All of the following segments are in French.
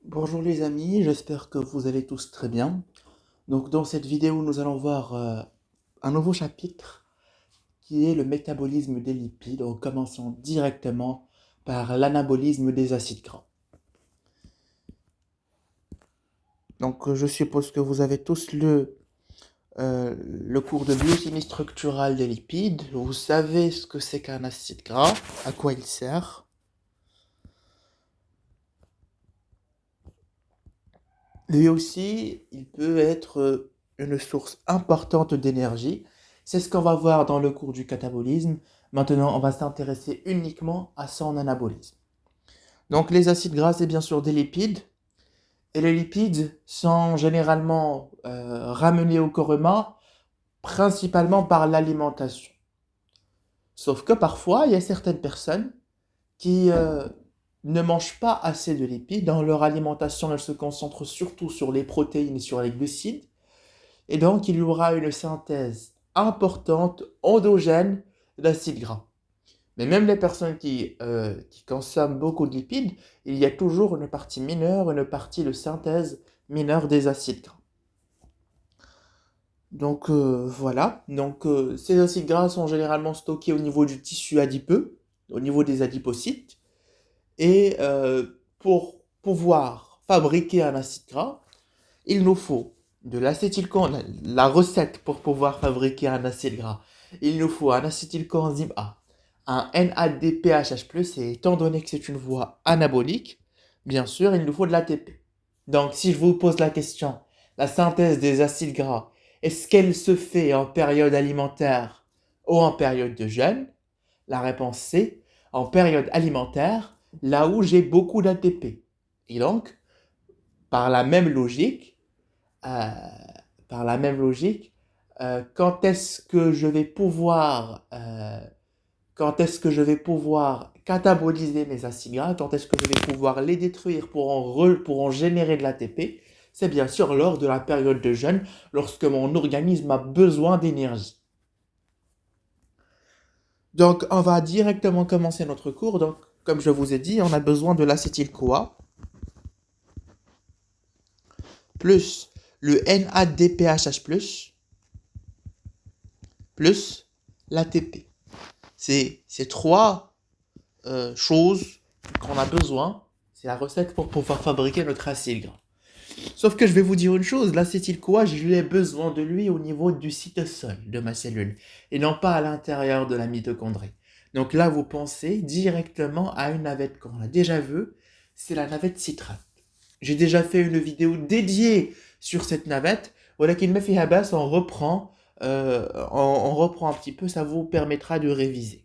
Bonjour les amis, j'espère que vous allez tous très bien. Donc dans cette vidéo, nous allons voir un nouveau chapitre qui est le métabolisme des lipides, en commençant directement par l'anabolisme des acides gras. Donc je suppose que vous avez tous le cours de biochimie structurale des lipides. Vous savez ce que c'est qu'un acide gras, à quoi il sert. Lui aussi, il peut être une source importante d'énergie. C'est ce qu'on va voir dans le cours du catabolisme. Maintenant, on va s'intéresser uniquement à son anabolisme. Donc, les acides gras, c'est bien sûr des lipides. Et les lipides sont généralement ramenés au corps humain principalement par l'alimentation. Sauf que parfois, il y a certaines personnes qui ne mangent pas assez de lipides. Dans leur alimentation, elles se concentrent surtout sur les protéines et sur les glucides. Et donc, il y aura une synthèse importante endogène d'acides gras. Mais même les personnes qui consomment beaucoup de lipides, il y a toujours une partie mineure, une partie de synthèse mineure des acides gras. Donc voilà, ces acides gras sont généralement stockés au niveau du tissu adipeux, au niveau des adipocytes. Et pour pouvoir fabriquer un acide gras, il nous faut de l'acétylcoenzyme, la recette pour pouvoir fabriquer un acide gras. Il nous faut un acétylcoenzyme A, un NADPHH+, et étant donné que c'est une voie anabolique, bien sûr, il nous faut de l'ATP. Donc, si je vous pose la question, la synthèse des acides gras, est-ce qu'elle se fait en période alimentaire ou en période de jeûne? La réponse c'est en période alimentaire, là où j'ai beaucoup d'ATP. Et donc, par la même logique, euh, quand est-ce que je vais pouvoir cataboliser mes acides gras, quand est-ce que je vais pouvoir les détruire pour en générer de l'ATP, c'est bien sûr lors de la période de jeûne, lorsque mon organisme a besoin d'énergie. Donc, on va directement commencer notre cours. Donc, comme je vous ai dit, on a besoin de l'acétyl-CoA plus le NADPHH+, plus l'ATP. C'est ces trois choses qu'on a besoin. C'est la recette pour pouvoir fabriquer notre acide gras. Sauf que je vais vous dire une chose, l'acétyl-CoA, j'ai besoin de lui au niveau du cytosol de ma cellule, et non pas à l'intérieur de la mitochondrie. Donc là, vous pensez directement à une navette qu'on a déjà vue, c'est la navette citrate. J'ai déjà fait une vidéo dédiée sur cette navette. Voilà qu'il me fait habas, on reprend un petit peu, ça vous permettra de réviser.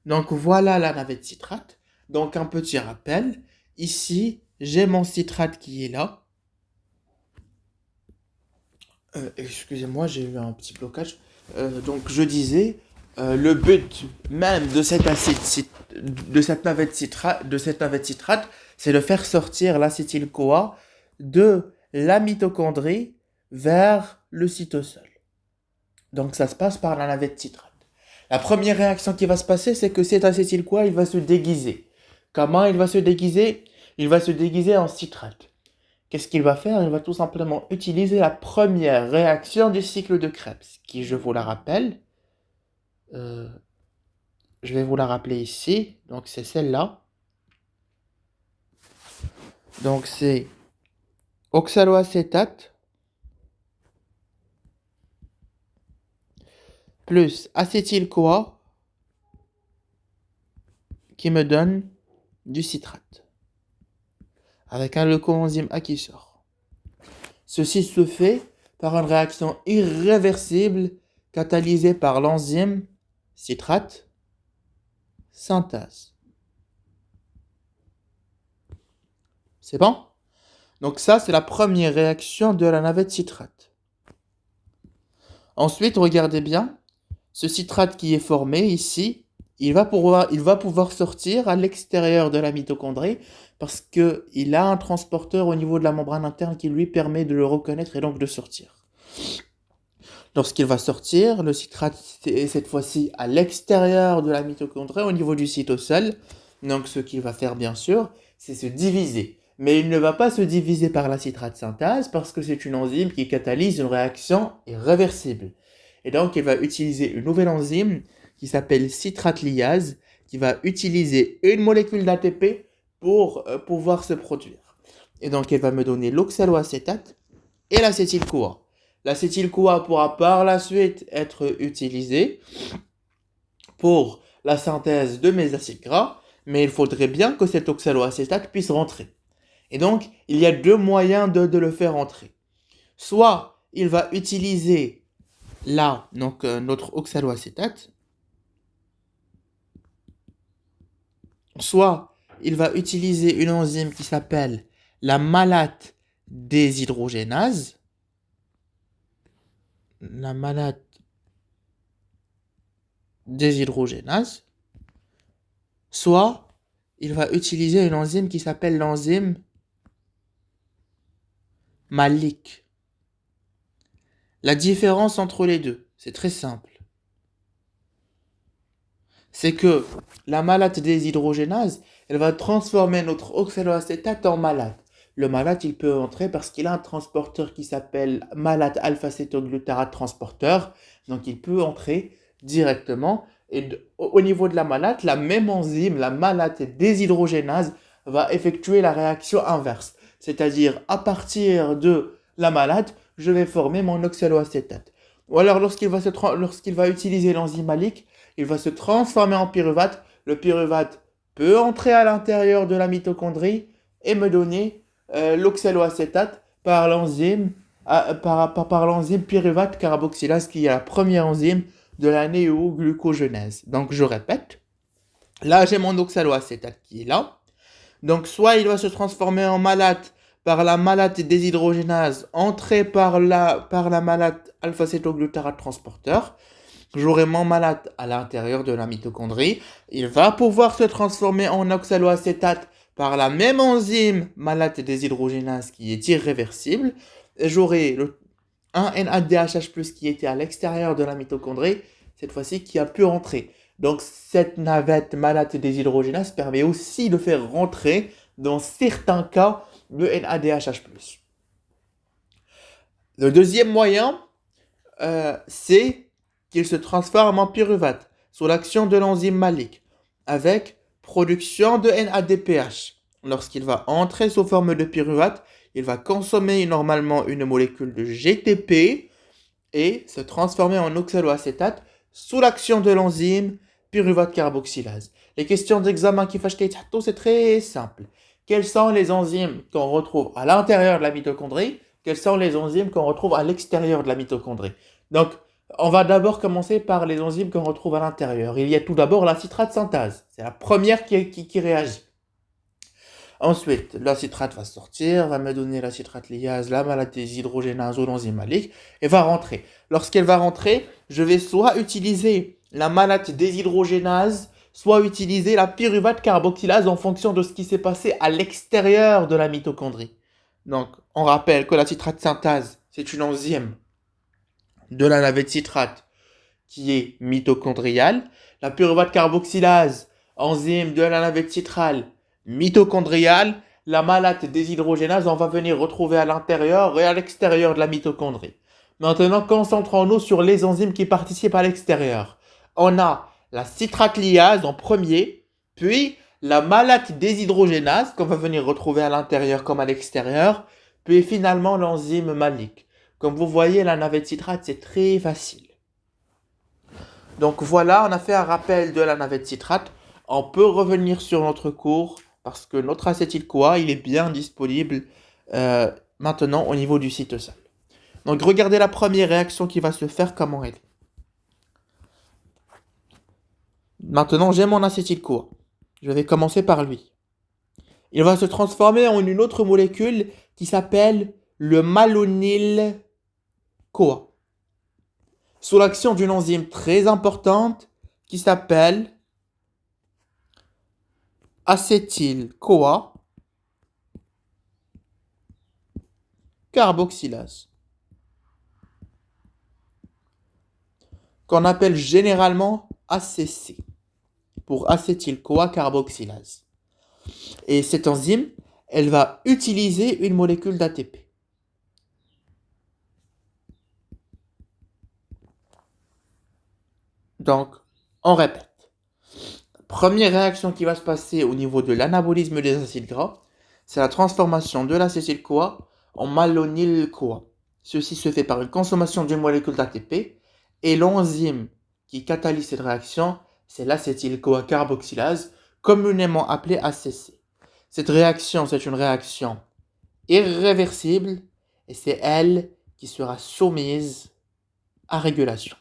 Donc voilà la navette citrate. Donc un petit rappel. Ici, j'ai mon citrate qui est là. Excusez-moi, j'ai eu un petit blocage. Donc je disais, le but même de cette navette citrate, c'est de faire sortir l'acétyl-CoA de la mitochondrie vers le cytosol. Donc ça se passe par la navette citrate. La première réaction qui va se passer, c'est que cet acétyl-CoA, il va se déguiser. Comment il va se déguiser? Il va se déguiser en citrate. Qu'est-ce qu'il va faire? Il va tout simplement utiliser la première réaction du cycle de Krebs, qui, je vous la rappelle, euh, je vais vous la rappeler ici. Donc c'est celle-là. Donc c'est oxaloacétate plus acétyl-CoA qui me donne du citrate. Avec le coenzyme A qui sort. Ceci se fait par une réaction irréversible catalysée par l'enzyme citrate synthase. C'est bon? Donc ça, c'est la première réaction de la navette citrate. Ensuite, regardez bien, ce citrate qui est formé ici, il va pouvoir sortir à l'extérieur de la mitochondrie parce qu'il a un transporteur au niveau de la membrane interne qui lui permet de le reconnaître et donc de sortir. Lorsqu'il va sortir, le citrate est cette fois-ci à l'extérieur de la mitochondrie au niveau du cytosol. Donc ce qu'il va faire bien sûr, c'est se diviser. Mais il ne va pas se diviser par la citrate synthase parce que c'est une enzyme qui catalyse une réaction irréversible. Et donc, il va utiliser une nouvelle enzyme qui s'appelle citrate lyase, qui va utiliser une molécule d'ATP pour pouvoir se produire. Et donc, elle va me donner l'oxaloacétate et l'acétyl-CoA. L'acétyl-CoA pourra par la suite être utilisé pour la synthèse de mes acides gras, mais il faudrait bien que cet oxaloacétate puisse rentrer. Et donc, il y a deux moyens de le faire entrer. Soit il va utiliser là, donc notre oxaloacétate, soit il va utiliser une enzyme qui s'appelle la malate déshydrogénase, la malate déshydrogénase, soit il va utiliser une enzyme qui s'appelle l'enzyme Malic. La différence entre les deux, c'est très simple. C'est que la malate déshydrogénase, elle va transformer notre oxaloacétate en malate. Le malate, il peut entrer parce qu'il a un transporteur qui s'appelle malate alpha-cétoglutarate transporteur. Donc, il peut entrer directement. Et au niveau de la malate, la même enzyme, la malate déshydrogénase, va effectuer la réaction inverse. C'est-à-dire, à partir de la malate, je vais former mon oxaloacétate. Ou alors, lorsqu'il va utiliser l'enzyme malique, il va se transformer en pyruvate. Le pyruvate peut entrer à l'intérieur de la mitochondrie et me donner l'oxaloacétate par l'enzyme pyruvate carboxylase qui est la première enzyme de la néoglucogenèse. Donc je répète, là j'ai mon oxaloacétate qui est là. Donc soit il va se transformer en malate par la malate déshydrogénase entrée par la malate alpha-cétoglutarate transporteur. J'aurai mon malate à l'intérieur de la mitochondrie. Il va pouvoir se transformer en oxaloacétate par la même enzyme malate déshydrogénase qui est irréversible. Et j'aurai un NADH+ qui était à l'extérieur de la mitochondrie, cette fois-ci qui a pu rentrer. Donc cette navette malate déshydrogénase permet aussi de faire rentrer, dans certains cas, le NADH+. Le deuxième moyen, c'est qu'il se transforme en pyruvate sous l'action de l'enzyme malique avec production de NADPH. Lorsqu'il va entrer sous forme de pyruvate, il va consommer normalement une molécule de GTP et se transformer en oxaloacétate sous l'action de l'enzyme pyruvate carboxylase. Les questions d'examen qui fâchent c'est très simple. Quelles sont les enzymes qu'on retrouve à l'intérieur de la mitochondrie? Quelles sont les enzymes qu'on retrouve à l'extérieur de la mitochondrie? Donc, on va d'abord commencer par les enzymes qu'on retrouve à l'intérieur. Il y a tout d'abord la citrate synthase. C'est la première qui réagit. Ensuite, la citrate va sortir, va me donner la citrate lyase, la malate déshydrogénase ou l'enzyme malique, et va rentrer. Lorsqu'elle va rentrer, je vais soit utiliser la malate déshydrogénase, soit utiliser la pyruvate carboxylase en fonction de ce qui s'est passé à l'extérieur de la mitochondrie. Donc, on rappelle que la citrate synthase, c'est une enzyme de la navette citrate qui est mitochondriale. La pyruvate carboxylase, enzyme de la navette citrale mitochondriale. La malate déshydrogénase, on va venir retrouver à l'intérieur et à l'extérieur de la mitochondrie. Maintenant, concentrons-nous sur les enzymes qui participent à l'extérieur. On a la citrate lyase en premier, puis la malate déshydrogénase qu'on va venir retrouver à l'intérieur comme à l'extérieur, puis finalement l'enzyme malique. Comme vous voyez, la navette citrate, c'est très facile. Donc voilà, on a fait un rappel de la navette citrate. On peut revenir sur notre cours parce que notre acétyl-CoA, il est bien disponible maintenant au niveau du cytosol. Donc regardez la première réaction qui va se faire, comment elle est. Maintenant, j'ai mon acétyl-CoA. Je vais commencer par lui. Il va se transformer en une autre molécule qui s'appelle le malonyl-CoA. Sous l'action d'une enzyme très importante qui s'appelle acétyl-CoA carboxylase, qu'on appelle généralement ACC, pour acétyl-CoA carboxylase. Et cette enzyme, elle va utiliser une molécule d'ATP. Donc, on répète. Première réaction qui va se passer au niveau de l'anabolisme des acides gras, c'est la transformation de l'acétyl-CoA en malonyl-CoA. Ceci se fait par une consommation d'une molécule d'ATP et l'enzyme qui catalyse cette réaction, c'est l'acétyl-CoA carboxylase, communément appelée ACC. Cette réaction, c'est une réaction irréversible et c'est elle qui sera soumise à régulation.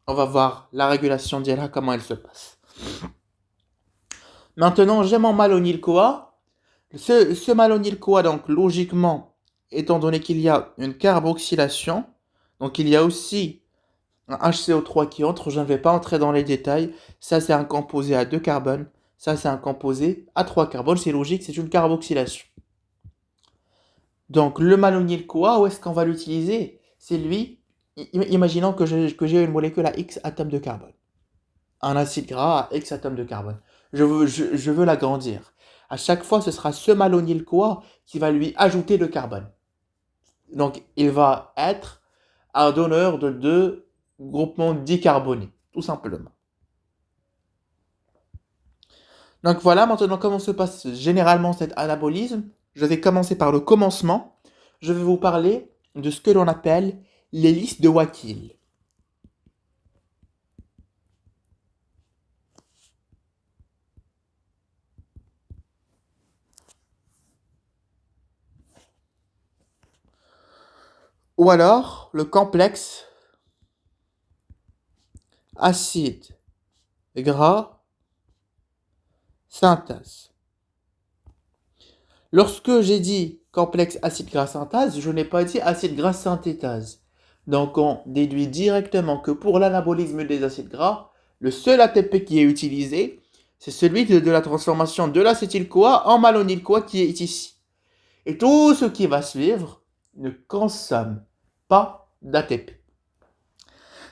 On va voir la régulation d'ILA, comment elle se passe. Maintenant, j'ai mon malonyl-CoA. Ce malonyl-CoA, donc logiquement, étant donné qu'il y a une carboxylation, donc il y a aussi un HCO3 qui entre, je ne vais pas entrer dans les détails. Ça, c'est un composé à 2 carbones. Ça, c'est un composé à 3 carbones. C'est logique, c'est une carboxylation. Donc, le malonyl-CoA, où est-ce qu'on va l'utiliser? C'est lui, imaginons que j'ai une molécule à X atomes de carbone. Un acide gras à X atomes de carbone. Je veux l'agrandir. À chaque fois, ce sera ce malonyl-CoA qui va lui ajouter le carbone. Donc, il va être un donneur de 2 groupements dicarbonés, tout simplement. Donc voilà, maintenant comment se passe généralement cet anabolisme. Je vais commencer par le commencement. Je vais vous parler de ce que l'on appelle l'hélice de Wakil. Ou alors le complexe acide gras synthase. Lorsque j'ai dit complexe acide gras synthase, je n'ai pas dit acide gras synthétase. Donc on déduit directement que pour l'anabolisme des acides gras, le seul ATP qui est utilisé, c'est celui de la transformation de l'acétyl-CoA en malonyl-CoA qui est ici. Et tout ce qui va suivre ne consomme pas d'ATP.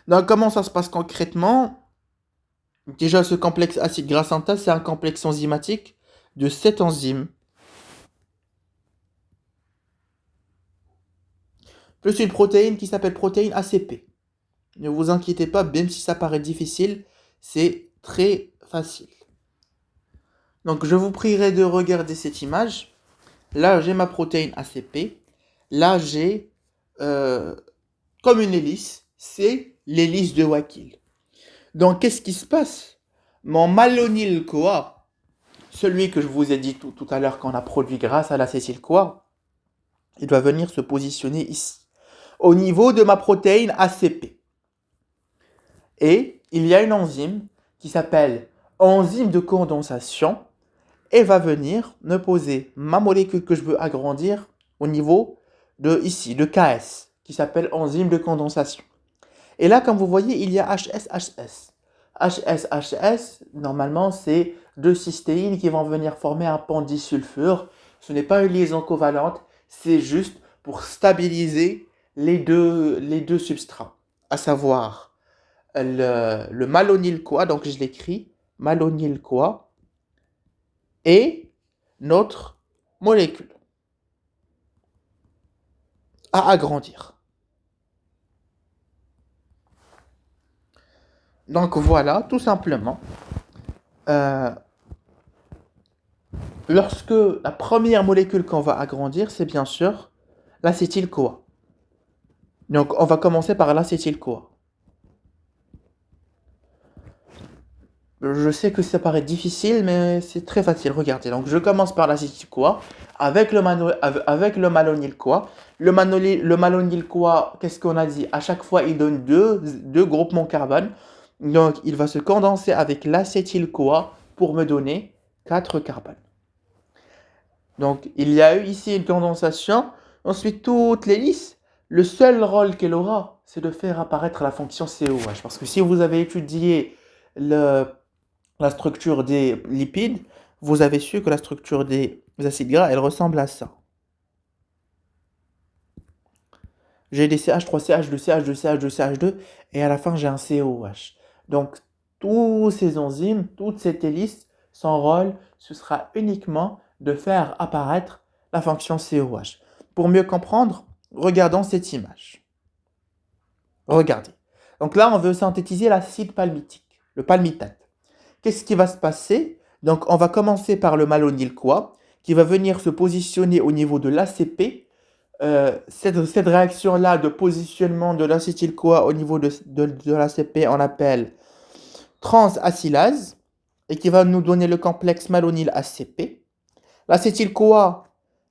Donc comment ça se passe concrètement? Déjà, ce complexe acide gras synthase, c'est un complexe enzymatique de 7 enzymes, plus une protéine qui s'appelle protéine ACP. Ne vous inquiétez pas, même si ça paraît difficile, c'est très facile. Donc je vous prierai de regarder cette image. Là, j'ai ma protéine ACP. Là, j'ai comme une hélice, c'est l'hélice de Wakil. Donc qu'est-ce qui se passe? Mon malonyl-CoA, celui que je vous ai dit tout à l'heure qu'on a produit grâce à l'acétyl-CoA, il doit venir se positionner ici, au niveau de ma protéine ACP. Et il y a une enzyme qui s'appelle enzyme de condensation et va venir me poser ma molécule que je veux agrandir au niveau de ici, de KS, qui s'appelle enzyme de condensation. Et là, comme vous voyez, il y a HS-HS. HS-HS, normalement, c'est 2 cystéines qui vont venir former un pont disulfure. Ce n'est pas une liaison covalente, c'est juste pour stabiliser les deux substrats, à savoir le malonyl-CoA, donc je l'écris, malonyl-CoA, et notre molécule à agrandir. Donc voilà, tout simplement. Lorsque la première molécule qu'on va agrandir, c'est bien sûr l'acétyl-CoA. Donc on va commencer par l'acétyl-CoA. Je sais que ça paraît difficile, mais c'est très facile. Regardez, donc je commence par l'acétyl-CoA avec le malonyl-CoA. Le malonyl-CoA, qu'est-ce qu'on a dit? À chaque fois, il donne deux groupements carbone. Donc il va se condenser avec l'acétyl-CoA pour me donner 4 carbones. Donc il y a eu ici une condensation. Ensuite, toute l'hélice, le seul rôle qu'elle aura, c'est de faire apparaître la fonction COH. Parce que si vous avez étudié la structure des lipides, vous avez su que la structure des acides gras, elle ressemble à ça. J'ai des CH3, CH2, CH2, CH2, CH2, et à la fin, j'ai un COH. Donc, tous ces enzymes, toute cette hélice, son rôle, ce sera uniquement de faire apparaître la fonction COH. Pour mieux comprendre, regardons cette image. Regardez. Donc là, on veut synthétiser l'acide palmitique, le palmitate. Qu'est-ce qui va se passer? Donc, on va commencer par le malonyl-CoA, qui va venir se positionner au niveau de l'ACP. Cette réaction-là de positionnement de l'acétyl-CoA au niveau de l'ACP, on appelle transacylase, et qui va nous donner le complexe malonyl-ACP. L'acétyl-CoA,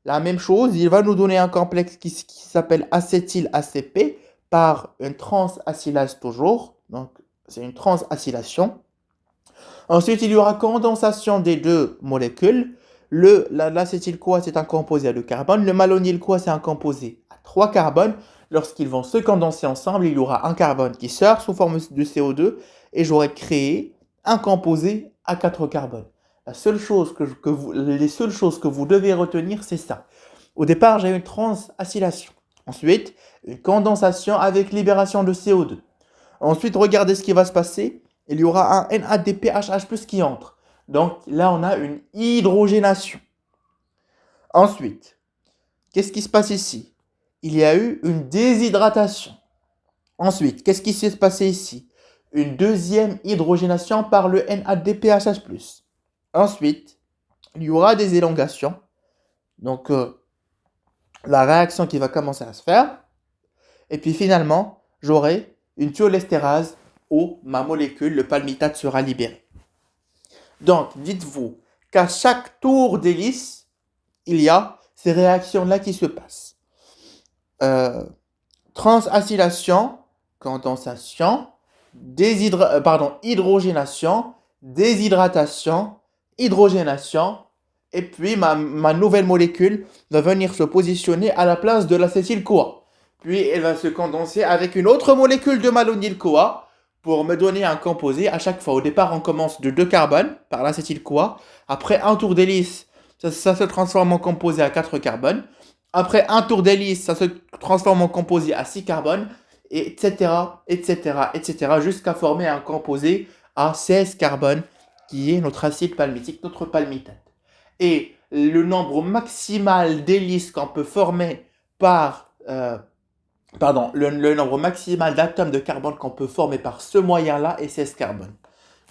la même chose, il va nous donner un complexe qui s'appelle acétyl-ACP par une transacylase toujours. Donc, c'est une transacylation. Ensuite, il y aura condensation des deux molécules. L'acétyl-CoA, c'est un composé à 2 carbones. Le malonyl-CoA, c'est un composé à 3 carbones. Lorsqu'ils vont se condenser ensemble, il y aura un carbone qui sort sous forme de CO2 et j'aurai créé un composé à 4 carbones. Les seules choses que vous devez retenir, c'est ça. Au départ, j'ai une transacylation. Ensuite, une condensation avec libération de CO2. Ensuite, regardez ce qui va se passer. Il y aura un NADPHH+ qui entre. Donc là, on a une hydrogénation. Ensuite, qu'est-ce qui se passe ici? Il y a eu une déshydratation. Ensuite, qu'est-ce qui s'est passé ici? Une deuxième hydrogénation par le NADPHH+. Ensuite, il y aura des élongations. Donc, la réaction qui va commencer à se faire. Et puis finalement, j'aurai une thiolestérase où ma molécule, le palmitate, sera libérée. Donc, dites-vous qu'à chaque tour d'hélice, il y a ces réactions-là qui se passent. Transacylation, condensation, hydrogénation, déshydratation, hydrogénation, et puis ma nouvelle molécule va venir se positionner à la place de l'acétyl-CoA. Puis elle va se condenser avec une autre molécule de malonyl-CoA pour me donner un composé à chaque fois. Au départ, on commence de 2 carbones par l'acétyl-CoA. Après un tour d'hélice, ça se transforme en composé à 4 carbones. Après un tour d'hélice, ça se transforme en composé à 6 carbones, etc., jusqu'à former un composé à 16 carbones, qui est notre acide palmitique, notre palmitate. Et le nombre maximal d'hélices qu'on peut former le nombre maximal d'atomes de carbone qu'on peut former par ce moyen-là est 16 carbones.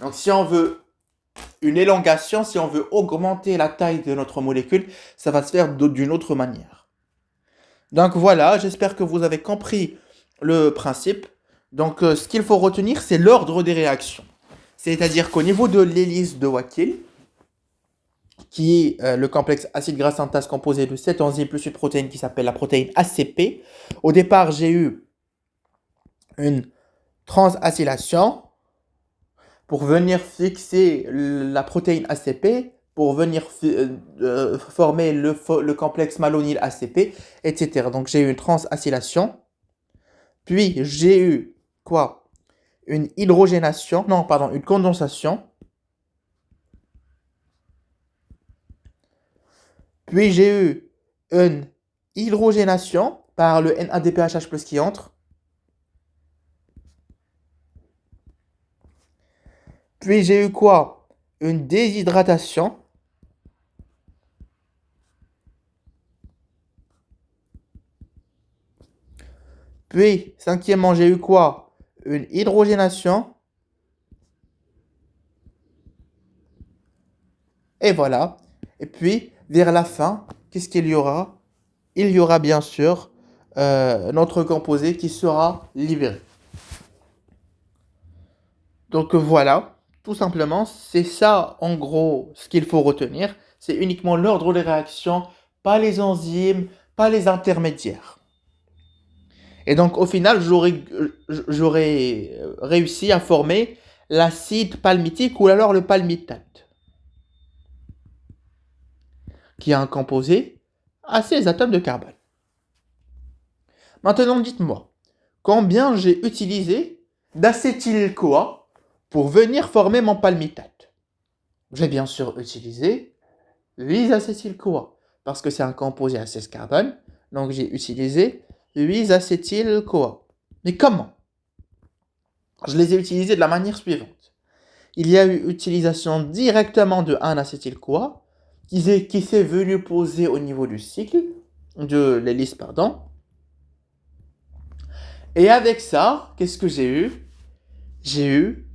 Donc si on veut une élongation, si on veut augmenter la taille de notre molécule, ça va se faire d'une autre manière. Donc voilà, j'espère que vous avez compris le principe. Donc ce qu'il faut retenir, c'est l'ordre des réactions. C'est-à-dire qu'au niveau de l'hélice de Wakil, qui est le complexe acide gras synthase composé de 7 enzymes plus une protéine qui s'appelle la protéine ACP. Au départ, j'ai eu une transacylation pour venir fixer la protéine ACP, pour venir former le complexe malonyl ACP, etc. Donc j'ai eu une transacylation, puis j'ai eu quoi? Une hydrogénation, non, pardon, une condensation. Puis j'ai eu une hydrogénation par le NADPHH+ qui entre. Puis j'ai eu quoi? Une déshydratation. Puis, cinquièmement, j'ai eu quoi? Une hydrogénation. Et voilà. Et puis, vers la fin, qu'est-ce qu'il y aura? Il y aura bien sûr notre composé qui sera libéré. Donc voilà, tout simplement, c'est ça en gros ce qu'il faut retenir. C'est uniquement l'ordre des réactions, pas les enzymes, pas les intermédiaires. Et donc au final, j'aurais réussi à former l'acide palmitique ou alors le palmitate, qui a un composé à 16 atomes de carbone. Maintenant, dites-moi, combien j'ai utilisé d'acétyl-CoA pour venir former mon palmitate? J'ai bien sûr utilisé 8 acétyl-CoA, parce que c'est un composé à 16 carbones, donc j'ai utilisé 8 acétyl-CoA. Mais comment? Je les ai utilisés de la manière suivante. Il y a eu utilisation directement de 1-acétyl-CoA qui s'est venu poser au niveau du cycle, de l'hélice, pardon. Et avec ça, qu'est-ce que j'ai eu? J'ai eu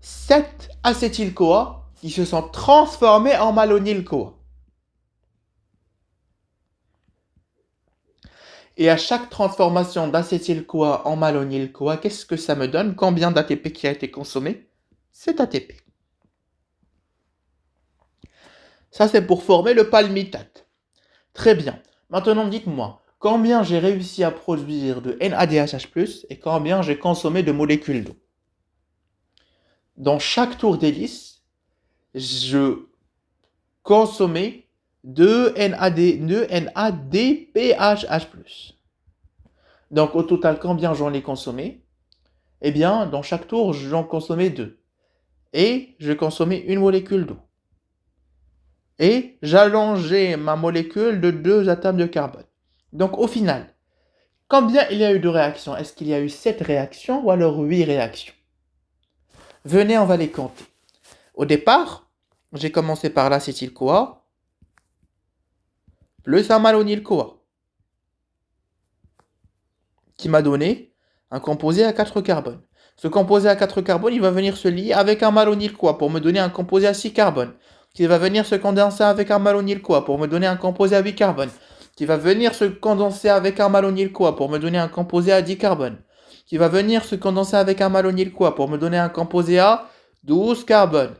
7 acétyl-CoA qui se sont transformés en malonyl-CoA. Et à chaque transformation d'acétyl-CoA en malonyl-CoA, qu'est-ce que ça me donne? Combien d'ATP qui a été consommé? 7 ATP. Ça, c'est pour former le palmitate. Très bien. Maintenant, dites-moi, combien j'ai réussi à produire de NADH+, et combien j'ai consommé de molécules d'eau? Dans chaque tour d'hélice, je consommais 2 NADPH+. Donc, au total, combien j'en ai consommé? Eh bien, dans chaque tour, j'en consommais 2. Et je consommais une molécule d'eau. Et j'allongeais ma molécule de 2 atomes de carbone. Donc, au final, combien il y a eu de réactions? Est-ce qu'il y a eu 7 réactions ou alors 8 réactions? Venez, on va les compter. Au départ, j'ai commencé par l'acétyl-CoA plus un malonyl-CoA qui m'a donné un composé à 4 carbones. Ce composé à 4 carbones, il va venir se lier avec un malonyl-CoA pour me donner un composé à 6 carbones, qui va venir se condenser avec un malonyl-CoA pour me donner un composé à 8 carbones, qui va venir se condenser avec un malonyl-CoA pour me donner un composé à 10 carbones, qui va venir se condenser avec un malonyl-CoA pour me donner un composé à 12 carbones,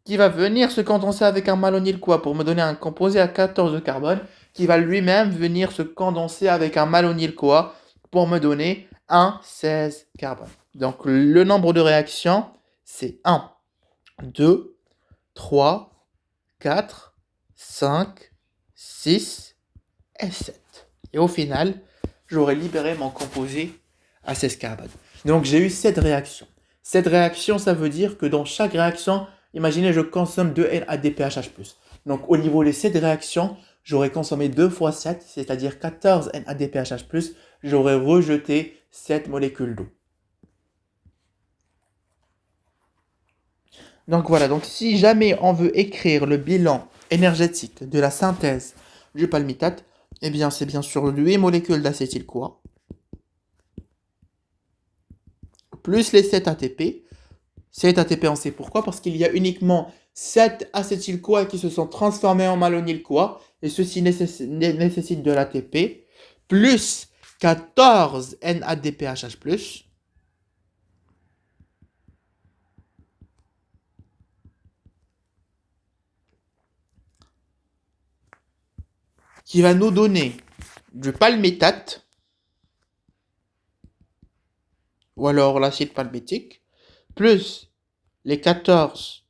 qui va venir se condenser avec un malonyl-CoA pour me donner un composé à 14 carbones, qui va lui-même venir se condenser avec un malonyl-CoA pour me donner un 16 carbone. Donc le nombre de réactions, c'est 1, 2, 3, 4, 5, 6 et 7. Et au final, j'aurais libéré mon composé à 16 carbone. Donc j'ai eu 7 réactions. Cette réaction, ça veut dire que dans chaque réaction, imaginez, je consomme 2 NADPH+. Donc au niveau des 7 réactions, j'aurais consommé 2 fois 7, c'est-à-dire 14 NADPH+, j'aurais rejeté 7 molécules d'eau. Donc voilà, donc si jamais on veut écrire le bilan énergétique de la synthèse du palmitate, eh bien c'est bien sûr 8 molécules d'acétyl-CoA, plus les 7 ATP. 7 ATP, on sait pourquoi, parce qu'il y a uniquement 7 acétyl-CoA qui se sont transformés en malonyl-CoA, et ceci nécessite de l'ATP, plus 14 NADPH+, qui va nous donner du palmitate, ou alors l'acide palmitique, plus les 14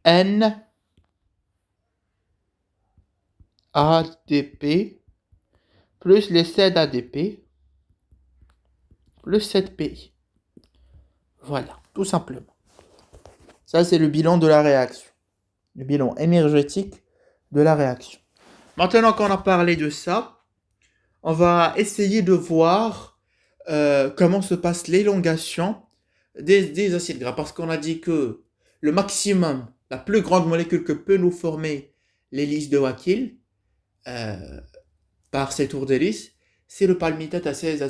NADP, plus les 7 ADP, plus 7 PI. Voilà, tout simplement. Ça, c'est le bilan de la réaction. Le bilan énergétique de la réaction. Maintenant qu'on a parlé de ça, on va essayer de voir comment se passe l'élongation des acides gras. Parce qu'on a dit que le maximum, la plus grande molécule que peut nous former l'hélice de Wakil par ces tours d'hélice, c'est le palmitate à 16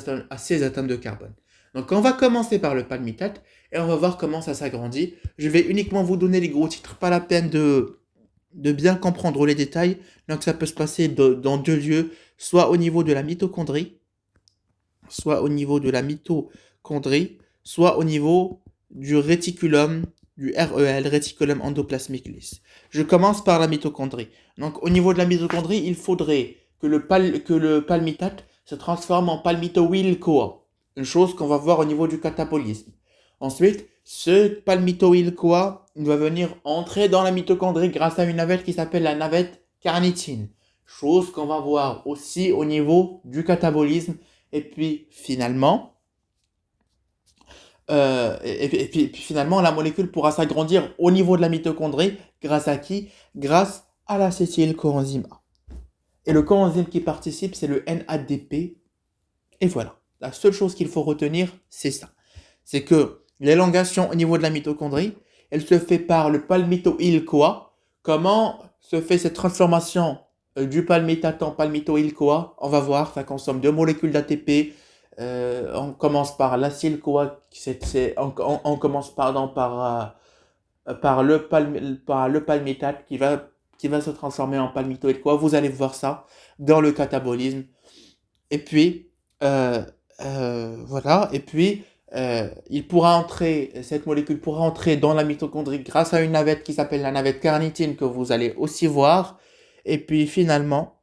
atomes de carbone. Donc on va commencer par le palmitate et on va voir comment ça s'agrandit. Je vais uniquement vous donner les gros titres, pas la peine de bien comprendre les détails. Donc ça peut se passer dans 2 lieux, soit au niveau de la mitochondrie, soit au niveau du réticulum, du REL, réticulum endoplasmique lisse. Je commence par la mitochondrie. Donc au niveau de la mitochondrie, il faudrait que le palmitate se transforme en palmitoyl-CoA, une chose qu'on va voir au niveau du catabolisme. Ensuite, ce palmitoyl-CoA va venir entrer dans la mitochondrie grâce à une navette qui s'appelle la navette carnitine, chose qu'on va voir aussi au niveau du catabolisme. Et puis finalement, la molécule pourra s'agrandir au niveau de la mitochondrie grâce à qui? Grâce à l'acétyl-coenzyme A. Et le coenzyme qui participe, c'est le NADP. Et voilà. La seule chose qu'il faut retenir, c'est ça. C'est que L'élongation au niveau de la mitochondrie, elle se fait par le palmito-IL-CoA. Comment se fait cette transformation du palmitate en palmito-IL-CoA? On va voir, ça consomme deux molécules d'ATP. On commence par l'acyle-CoA, on commence par le palmitate qui va se transformer en palmito-IL-CoA. Vous allez voir ça dans le catabolisme. Et puis, euh, voilà, et puis cette molécule pourra entrer dans la mitochondrie grâce à une navette qui s'appelle la navette carnitine que vous allez aussi voir. Et puis finalement,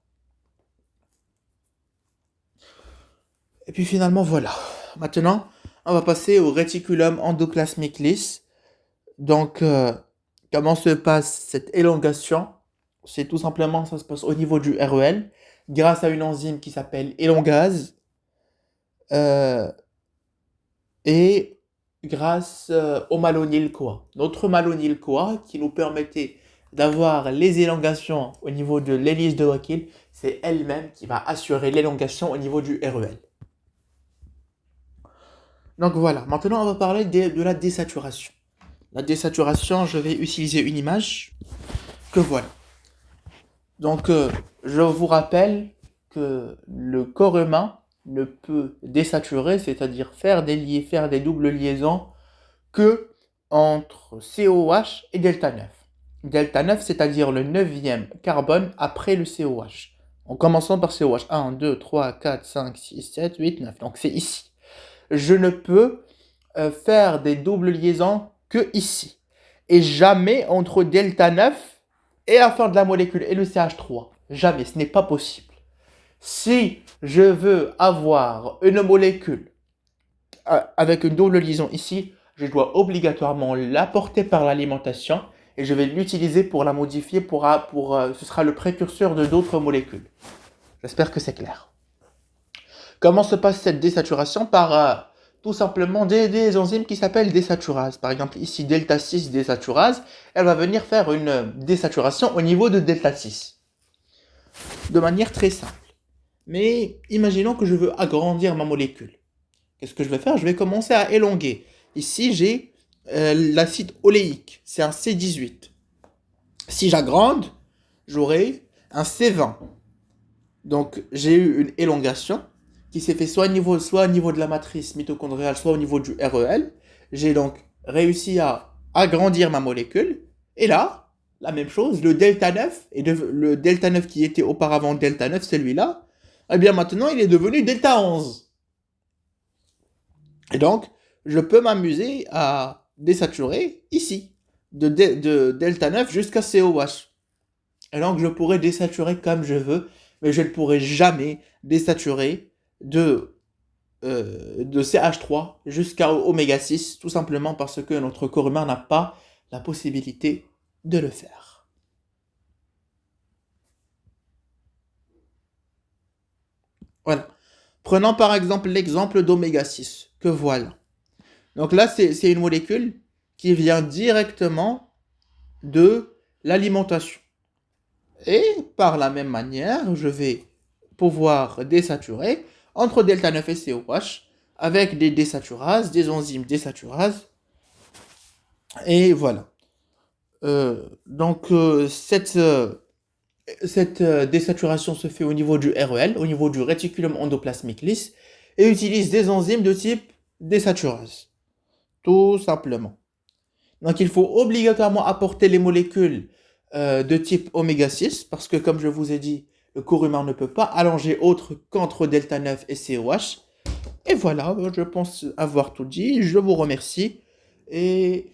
voilà. Maintenant, on va passer au réticulum endoplasmique lisse. Donc, comment se passe cette élongation? C'est tout simplement, ça se passe au niveau du REL, grâce à une enzyme qui s'appelle élongase. Euh, et grâce au malonyl-CoA. Notre malonyl-CoA qui nous permettait d'avoir les élongations au niveau de l'hélice de Wakil, c'est elle-même qui va assurer l'élongation au niveau du REL. Donc voilà, maintenant on va parler de la désaturation. La désaturation, je vais utiliser une image que voilà. Donc je vous rappelle que le corps humain ne peut désaturer, c'est-à-dire faire des doubles liaisons que entre COH et delta 9. Delta 9, c'est-à-dire le 9e carbone après le COH. En commençant par COH. 1, 2, 3, 4, 5, 6, 7, 8, 9. Donc c'est ici. Je ne peux faire des doubles liaisons que ici. Et jamais entre delta 9 et la fin de la molécule et le CH3. Jamais, ce n'est pas possible. Si je veux avoir une molécule avec une double liaison ici, je dois obligatoirement l'apporter par l'alimentation et je vais l'utiliser pour la modifier ce sera le précurseur de d'autres molécules. J'espère que c'est clair. Comment se passe cette désaturation? Par tout simplement des enzymes qui s'appellent désaturase. Par exemple, ici, delta 6 désaturase, elle va venir faire une désaturation au niveau de delta 6. De manière très simple. Mais imaginons que je veux agrandir ma molécule. Qu'est-ce que je vais faire? Je vais commencer à élonguer. Ici, j'ai l'acide oléique. C'est un C18. Si j'agrande, j'aurai un C20. Donc, j'ai eu une élongation qui s'est fait soit au niveau de la matrice mitochondriale, soit au niveau du REL. J'ai donc réussi à agrandir ma molécule. Et là, la même chose, le delta 9, le delta 9 qui était auparavant delta 9, celui-là, eh bien maintenant, il est devenu delta 11. Et donc, je peux m'amuser à désaturer ici, de delta 9 jusqu'à COH. Et donc, je pourrais désaturer comme je veux, mais je ne pourrai jamais désaturer de CH3 jusqu'à oméga 6, tout simplement parce que notre corps humain n'a pas la possibilité de le faire. Voilà. Prenons par exemple l'exemple d'oméga 6, que voilà. Donc là, c'est une molécule qui vient directement de l'alimentation. Et par la même manière, je vais pouvoir désaturer entre delta 9 et COH avec des désaturases, des enzymes désaturases. Et voilà. Donc cette désaturation se fait au niveau du REL, au niveau du réticulum endoplasmique lisse, et utilise des enzymes de type désaturase. Tout simplement. Donc il faut obligatoirement apporter les molécules de type oméga 6, parce que comme je vous ai dit, le corps humain ne peut pas allonger autre qu'entre delta 9 et COH. Et voilà, je pense avoir tout dit. Je vous remercie. Et